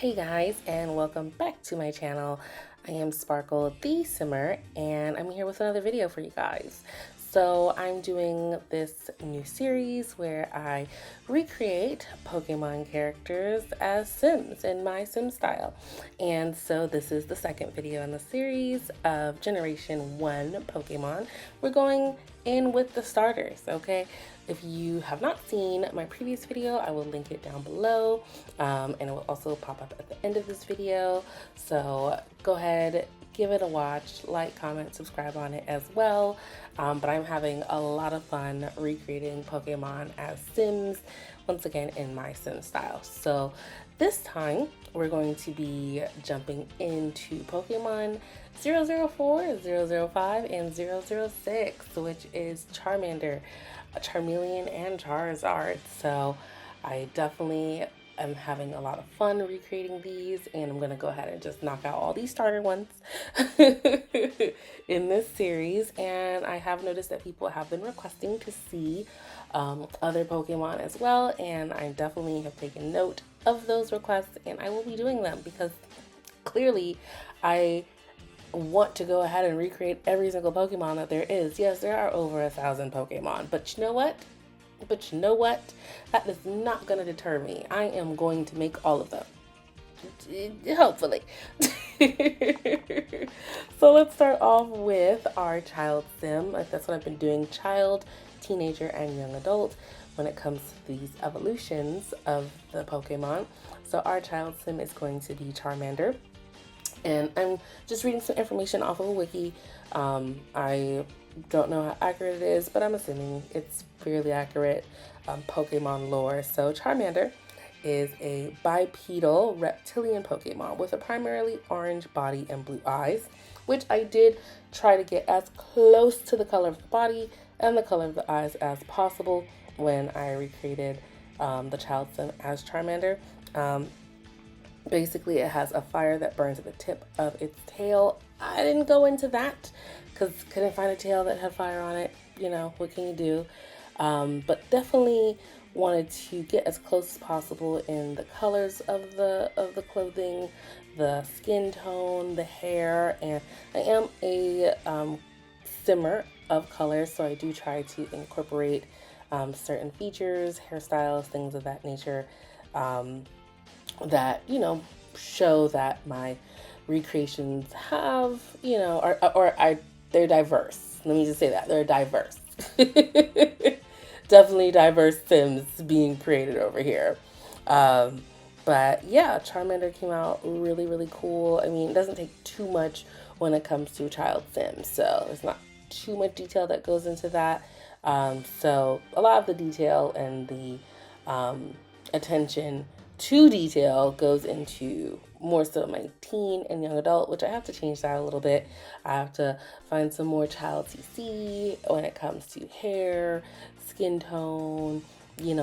Hey guys, and welcome back to my channel. I am Sparkle the Simmer, and I'm here with another video for you guys. So I'm doing this new series where I recreate Pokemon characters as Sims in my Sim style. And so this is the second video in the series of Generation 1 Pokemon. We're going in with the starters, okay? If you have not seen my previous video, I will link it down below, and it will also pop up at the end of this video. So go ahead, give it a watch, like, comment, subscribe on it as well. But I'm having a lot of fun recreating Pokemon as Sims, once again in my Sim style. So this time we're going to be jumping into Pokemon 004, 005, and 006, which is Charmander, Charmeleon, and Charizard. So I definitely am having a lot of fun recreating these, and I'm gonna go ahead and just knock out all these starter ones in this series. And I have noticed that people have been requesting to see other Pokemon as well, and I definitely have taken note of those requests, and I will be doing them because clearly I want to go ahead and recreate every single Pokemon that there is. Yes, there are over 1,000 Pokemon, but you know what? That is not going to deter me. I am going to make all of them. Hopefully. So let's start off with our child sim. That's what I've been doing: child, teenager, and young adult when it comes to these evolutions of the Pokemon. So our child sim is going to be Charmander. And I'm just reading some information off of a wiki. I don't know how accurate it is, but I'm assuming it's fairly accurate Pokemon lore. So Charmander is a bipedal reptilian Pokemon with a primarily orange body and blue eyes, which I did try to get as close to the color of the body and the color of the eyes as possible when I recreated the child sim as Charmander. Basically, it has a fire that burns at the tip of its tail. I didn't go into that because couldn't find a tail that had fire on it. You know, what can you do? But definitely wanted to get as close as possible in the colors of the clothing, the skin tone, the hair, and I am a simmer of colors, so I do try to incorporate certain features, hairstyles, things of that nature. That, show that my recreations have, they're diverse. Let me just say that they're diverse. Definitely diverse Sims being created over here. But yeah, Charmander came out really, really cool. I mean, it doesn't take too much when it comes to child Sims, so there's not too much detail that goes into that. So a lot of the detail and the attention to detail goes into more so my teen and young adult, which I have to change that a little bit. I have to find some more child CC when it comes to hair, skin tone,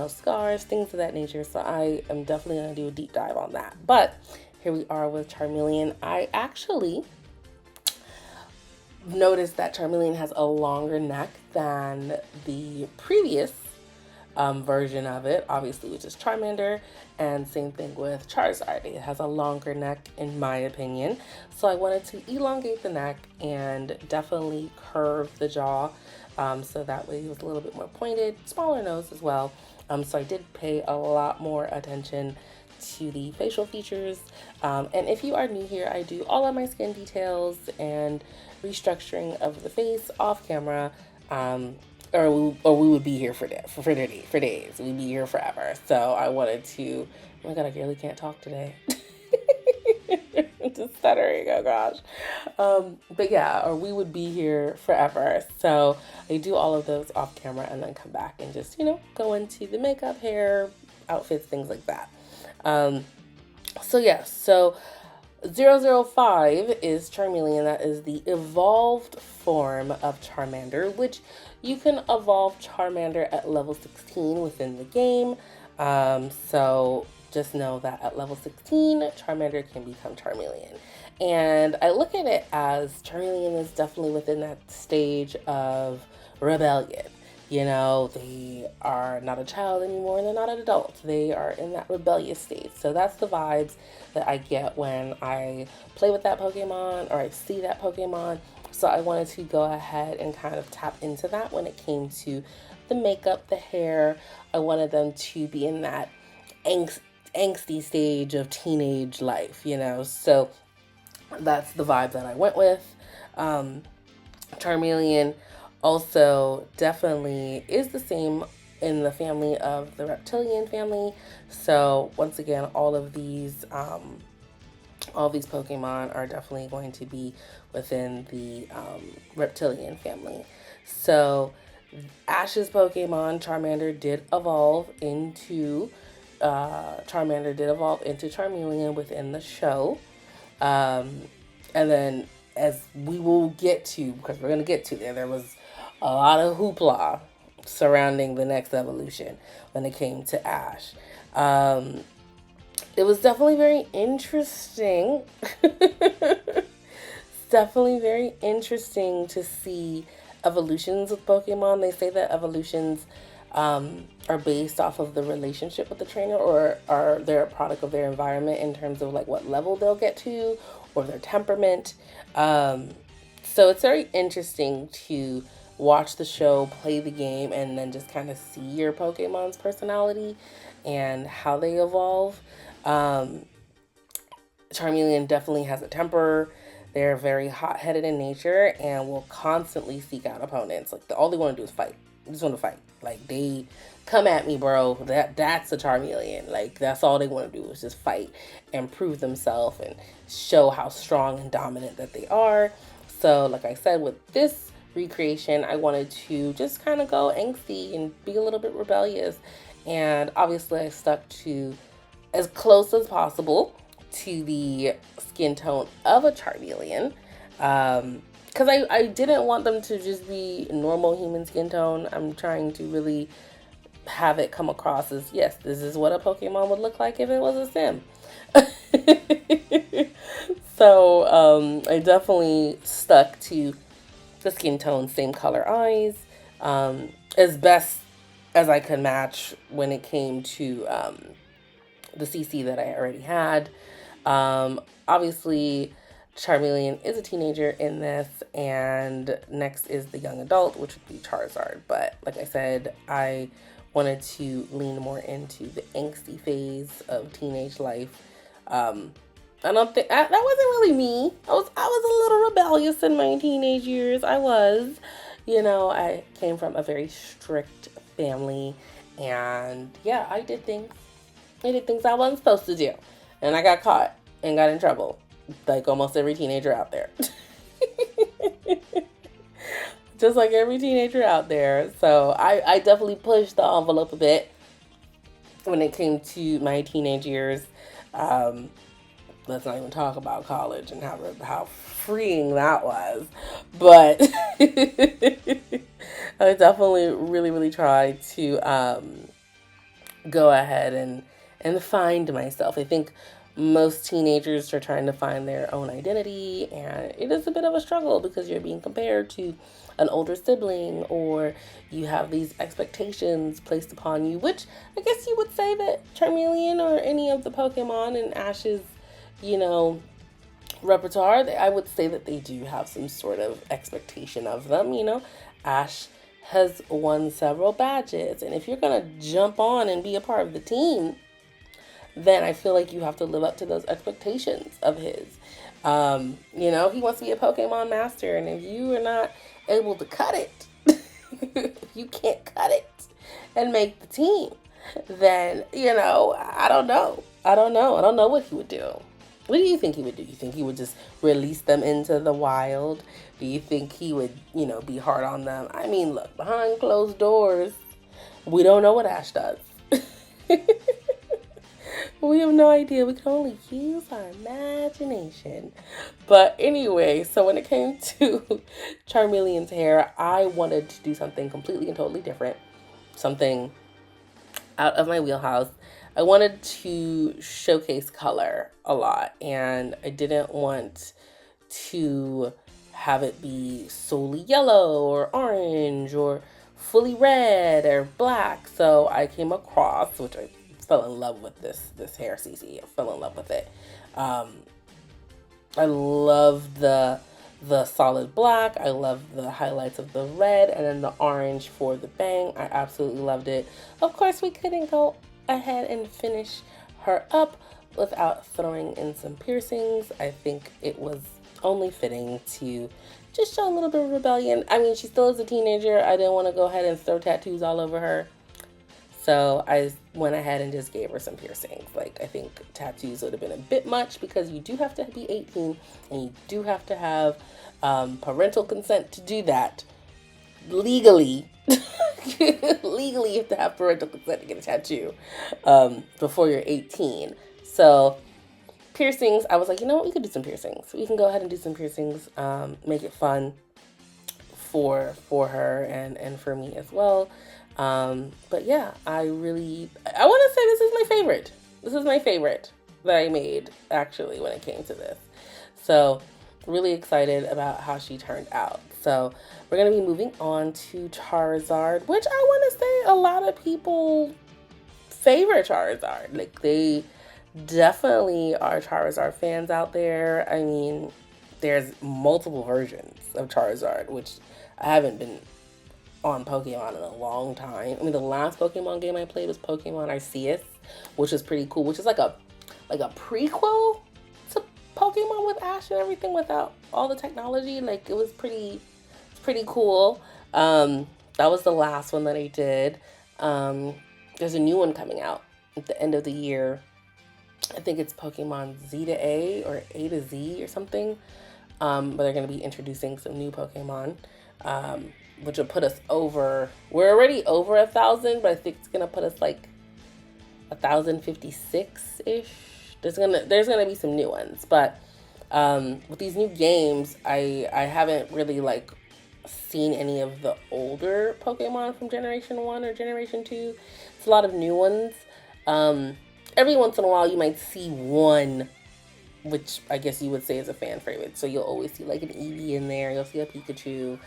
scars, things of that nature. So I am definitely going to do a deep dive on that. But here we are with Charmeleon. I actually noticed that Charmeleon has a longer neck than the previous version of it, obviously, which is Charmander, and same thing with Charizard. It has a longer neck, in my opinion. So I wanted to elongate the neck and definitely curve the jaw, so that way it was a little bit more pointed, smaller nose as well. So I did pay a lot more attention to the facial features. And if you are new here, I do all of my skin details and restructuring of the face off camera. Or we would be here for days. We'd be here forever. So I wanted to. Oh my god, I really can't talk today. Just stuttering. Oh gosh. But yeah, or we would be here forever. So I do all of those off camera and then come back and just go into the makeup, hair, outfits, things like that. So yeah. So 005 is Charmeleon. That is the evolved form of Charmander, which you can evolve Charmander at level 16 within the game. So just know that at level 16, Charmander can become Charmeleon. And I look at it as Charmeleon is definitely within that stage of rebellion. They are not a child anymore and they're not an adult. They are in that rebellious state. So that's the vibes that I get when I play with that Pokemon or I see that Pokemon. So I wanted to go ahead and kind of tap into that when it came to the makeup, the hair. I wanted them to be in that angsty stage of teenage life, you know. So that's the vibe that I went with. Charmeleon also definitely is the same in the family of the reptilian family. So once again, all these Pokemon are definitely going to be within the reptilian family. So Ash's Pokemon, Charmander did evolve into Charmeleon within the show. And then, as we will get to, because we're going to get to there was a lot of hoopla surrounding the next evolution when it came to Ash. It was definitely very interesting. Definitely very interesting to see evolutions with Pokemon. They say that evolutions are based off of the relationship with the trainer, or are they're a product of their environment in terms of like what level they'll get to or their temperament. So it's very interesting to watch the show, play the game, and then just kind of see your Pokemon's personality and how they evolve. Charmeleon definitely has a temper. They're very hot-headed in nature and will constantly seek out opponents. Like all they want to do is fight. They just want to fight. Like they come at me, bro. That's a Charmeleon. Like that's all they want to do is just fight and prove themselves and show how strong and dominant that they are. So, like I said, with this recreation, I wanted to just kind of go angsty and be a little bit rebellious. And obviously, I stuck to as close as possible to the skin tone of a Charmeleon. Because I didn't want them to just be normal human skin tone. I'm trying to really have it come across as, yes, this is what a Pokemon would look like if it was a sim. So I definitely stuck to the skin tone, same color eyes, as best as I could match when it came to the CC that I already had. Obviously, Charmeleon is a teenager in this, and next is the young adult, which would be Charizard. But like I said, I wanted to lean more into the angsty phase of teenage life. I don't think that wasn't really me. I was a little rebellious in my teenage years. I was, you know, I came from a very strict family, and yeah, I did things I wasn't supposed to do, and I got caught and got in trouble, like almost every teenager out there. Just like every teenager out there. So I definitely pushed the envelope a bit when it came to my teenage years. Let's not even talk about college and how freeing that was. But I definitely really tried to go ahead and find myself. I think most teenagers are trying to find their own identity, and it is a bit of a struggle because you're being compared to an older sibling, or you have these expectations placed upon you, which I guess you would say that Charmeleon or any of the Pokemon in Ash's, you know, repertoire, I would say that they do have some sort of expectation of them. You know, Ash has won several badges, and if you're gonna jump on and be a part of the team, then I feel like you have to live up to those expectations of his. You know, he wants to be a Pokemon master, and if you are not able to cut it, if you can't cut it and make the team, then, you know, I don't know. I don't know what he would do. What do you think he would do? You think he would just release them into the wild? Do you think he would, you know, be hard on them? I mean, look, behind closed doors, we don't know what Ash does. We have no idea. We can only use our imagination. But anyway, so when it came to Charmeleon's hair, I wanted to do something completely and totally different. Something out of my wheelhouse. I wanted to showcase color a lot, and I didn't want to have it be solely yellow or orange or fully red or black. So I came across, which I fell in love with this hair CC. I fell in love with it. I love the solid black. I love the highlights of the red and then the orange for the bang. I absolutely loved it. Of course, we couldn't go ahead and finish her up without throwing in some piercings. I think it was only fitting to just show a little bit of rebellion. I mean, she still is a teenager. I didn't want to go ahead and throw tattoos all over her. So I went ahead and just gave her some piercings. Like, I think tattoos would have been a bit much because you do have to be 18 and you do have to have parental consent to do that. Legally, legally you have to have parental consent to get a tattoo before you're 18. So piercings, I was like, you know what, we could do some piercings. We can go ahead and do some piercings, make it fun for her and for me as well. But yeah, I want to say this is my favorite. This is my favorite that I made, actually, when it came to this. So really excited about how she turned out. So we're going to be moving on to Charizard, which I want to say a lot of people favor Charizard. Like, they definitely are Charizard fans out there. I mean, there's multiple versions of Charizard, which I haven't been on Pokemon in a long time. I mean, the last Pokemon game I played was Pokemon Arceus, which is pretty cool, which is like a prequel to Pokemon with Ash and everything without all the technology. Like, it was pretty cool. That was the last one that I did. There's a new one coming out at the end of the year. I think it's Pokemon Z to A or A to Z or something. But they're going to be introducing some new Pokemon, which will put us over. We're already over 1,000, but I think it's going to put us like 1,056-ish. There's gonna be some new ones, but with these new games, I haven't really like seen any of the older Pokemon from Generation 1 or Generation 2. It's a lot of new ones. Every once in a while, you might see one, which I guess you would say is a fan favorite. So you'll always see like an Eevee in there. You'll see a Pikachu,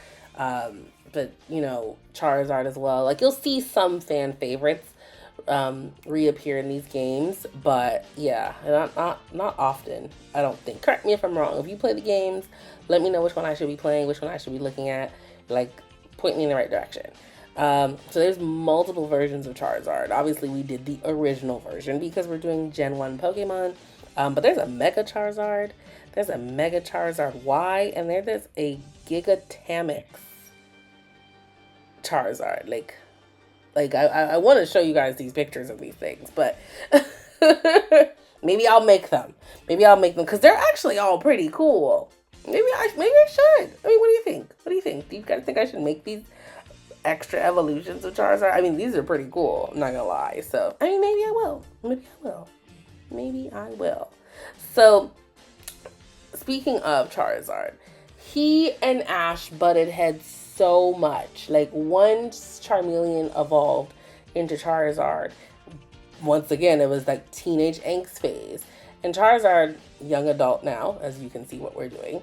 but you know, Charizard as well. Like, you'll see some fan favorites reappear in these games, but yeah, not often, I don't think. Correct me if I'm wrong. If you play the games, let me know which one I should be playing, which one I should be looking at. Like, point me in the right direction. So there's multiple versions of Charizard. Obviously, we did the original version because we're doing Gen 1 Pokemon. But there's a Mega Charizard, there's a Mega Charizard Y, and there's a Gigatamix Charizard. Like I want to show you guys these pictures of these things, but maybe I'll make them. Because they're actually all pretty cool. Maybe I should. I mean, what do you think? Do you guys think I should make these extra evolutions of Charizard? I mean, these are pretty cool, I'm not gonna lie. So, I mean, maybe I will. So, speaking of Charizard, he and Ash butted heads so much. Like, once Charmeleon evolved into Charizard, once again, it was like teenage angst phase. And Charizard, young adult now, as you can see what we're doing,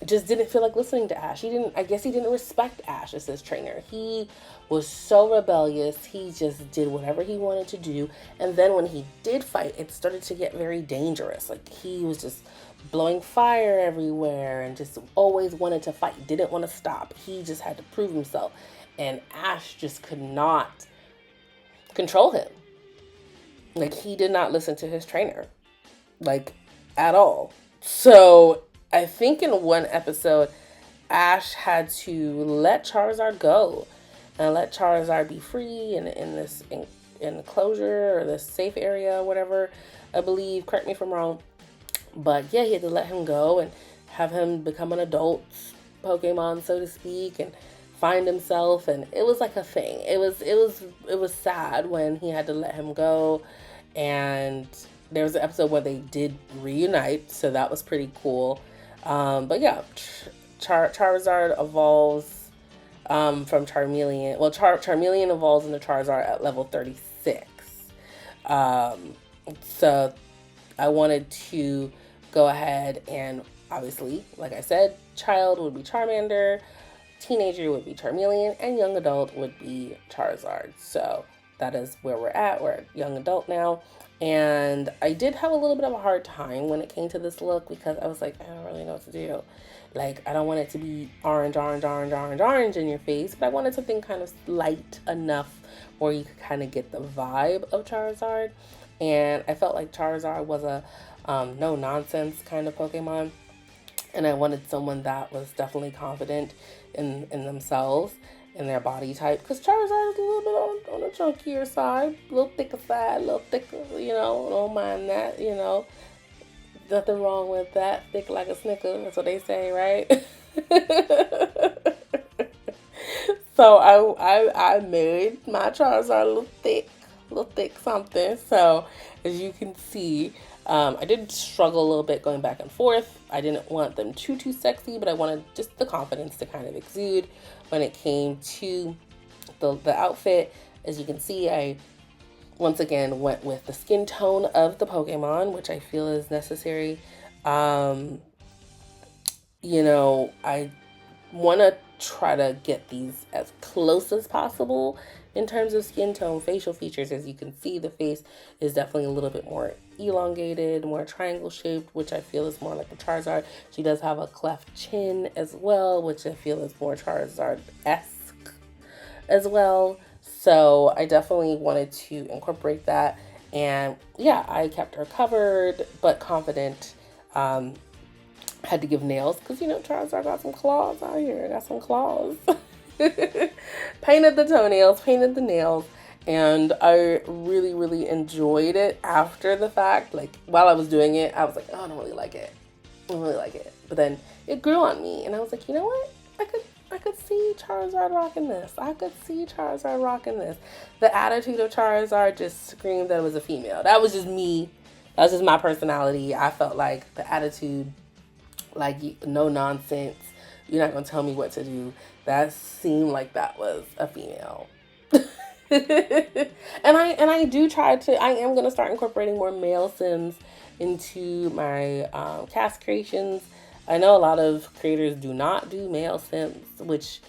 just didn't feel like listening to Ash. I guess he didn't respect Ash as his trainer. He was so rebellious. He just did whatever he wanted to do. And then when he did fight, it started to get very dangerous. Like, he was just blowing fire everywhere and just always wanted to fight. Didn't want to stop. He just had to prove himself. And Ash just could not control him. Like, he did not listen to his trainer. Like, at all. So I think in one episode, Ash had to let Charizard go and let Charizard be free in this enclosure or this safe area or whatever, I believe. Correct me if I'm wrong. But yeah, he had to let him go and have him become an adult Pokemon, so to speak, and find himself. And it was like a thing. It was sad when he had to let him go. And there was an episode where they did reunite, so that was pretty cool. But yeah, Charizard evolves from Charmeleon. Well, Charmeleon evolves into Charizard at level 36. So I wanted to go ahead and, obviously, like I said, child would be Charmander, teenager would be Charmeleon, and young adult would be Charizard. So that is where we're at. We're young adult now. And I did have a little bit of a hard time when it came to this look because I was like, I don't really know what to do. Like, I don't want it to be orange, orange, orange, orange, orange in your face, but I wanted something kind of light enough where you could kind of get the vibe of Charizard. And I felt like Charizard was a no-nonsense kind of Pokemon. And I wanted someone that was definitely confident in themselves and their body type. Because Charizard is a little bit on the chunkier side, a little thicker side, a little thicker, you know, don't mind that, you know. Nothing wrong with that. Thick like a Snicker, that's what they say, right? So I made my Charizard a little thick something. So as you can see, I did struggle a little bit going back and forth. I didn't want them too sexy, but I wanted just the confidence to kind of exude when it came to the outfit. As you can see, I once again went with the skin tone of the Pokemon, which I feel is necessary. You know, I want to try to get these as close as possible in terms of skin tone. Facial features, as you can see, the face is definitely a little bit more elongated, more triangle shaped, which I feel is more like a Charizard. She does have a cleft chin as well, which I feel is more Charizard-esque as well. So I definitely wanted to incorporate that. And yeah, I kept her covered but confident. Had to give nails because, you know, Charizard got some claws out here. Got some claws. Painted the toenails, painted the nails, and I really enjoyed it after the fact. Like, while I was doing it, I was like, oh, I don't really like it. I don't really like it. But then it grew on me, and I was like, you know what? I could see Charizard rocking this. I could see Charizard rocking this. The attitude of Charizard just screamed that it was a female. That was just me. That was just my personality. I felt like the attitude, like, no nonsense. You're not going to tell me what to do. That seemed like that was a female. and I do try to, I am going to start incorporating more male Sims into my CAS creations. I know a lot of creators do not do male Sims, which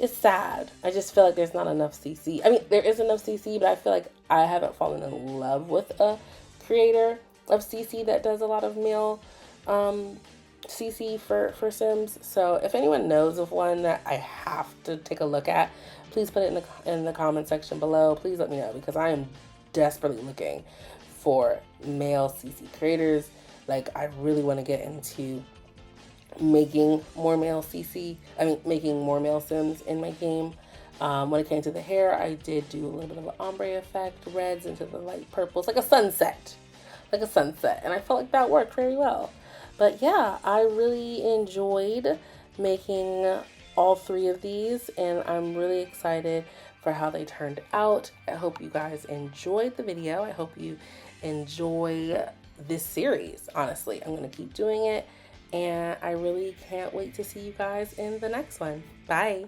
is sad. I just feel like there's not enough CC. I mean, there is enough CC, but I feel like I haven't fallen in love with a creator of CC that does a lot of male CC for Sims. So if anyone knows of one that I have to take a look at, please put it in the comment section below. Please let me know, because I am desperately looking for male CC creators. Like, I really want to get into making more male making more male Sims in my game. When it came to the hair, I did do a little bit of an ombre effect, reds into the light purples, like a sunset, and I felt like that worked very well. But yeah, I really enjoyed making all three of these, and I'm really excited for how they turned out. I hope you guys enjoyed the video. I hope you enjoy this series. Honestly, I'm going to keep doing it, and I really can't wait to see you guys in the next one. Bye.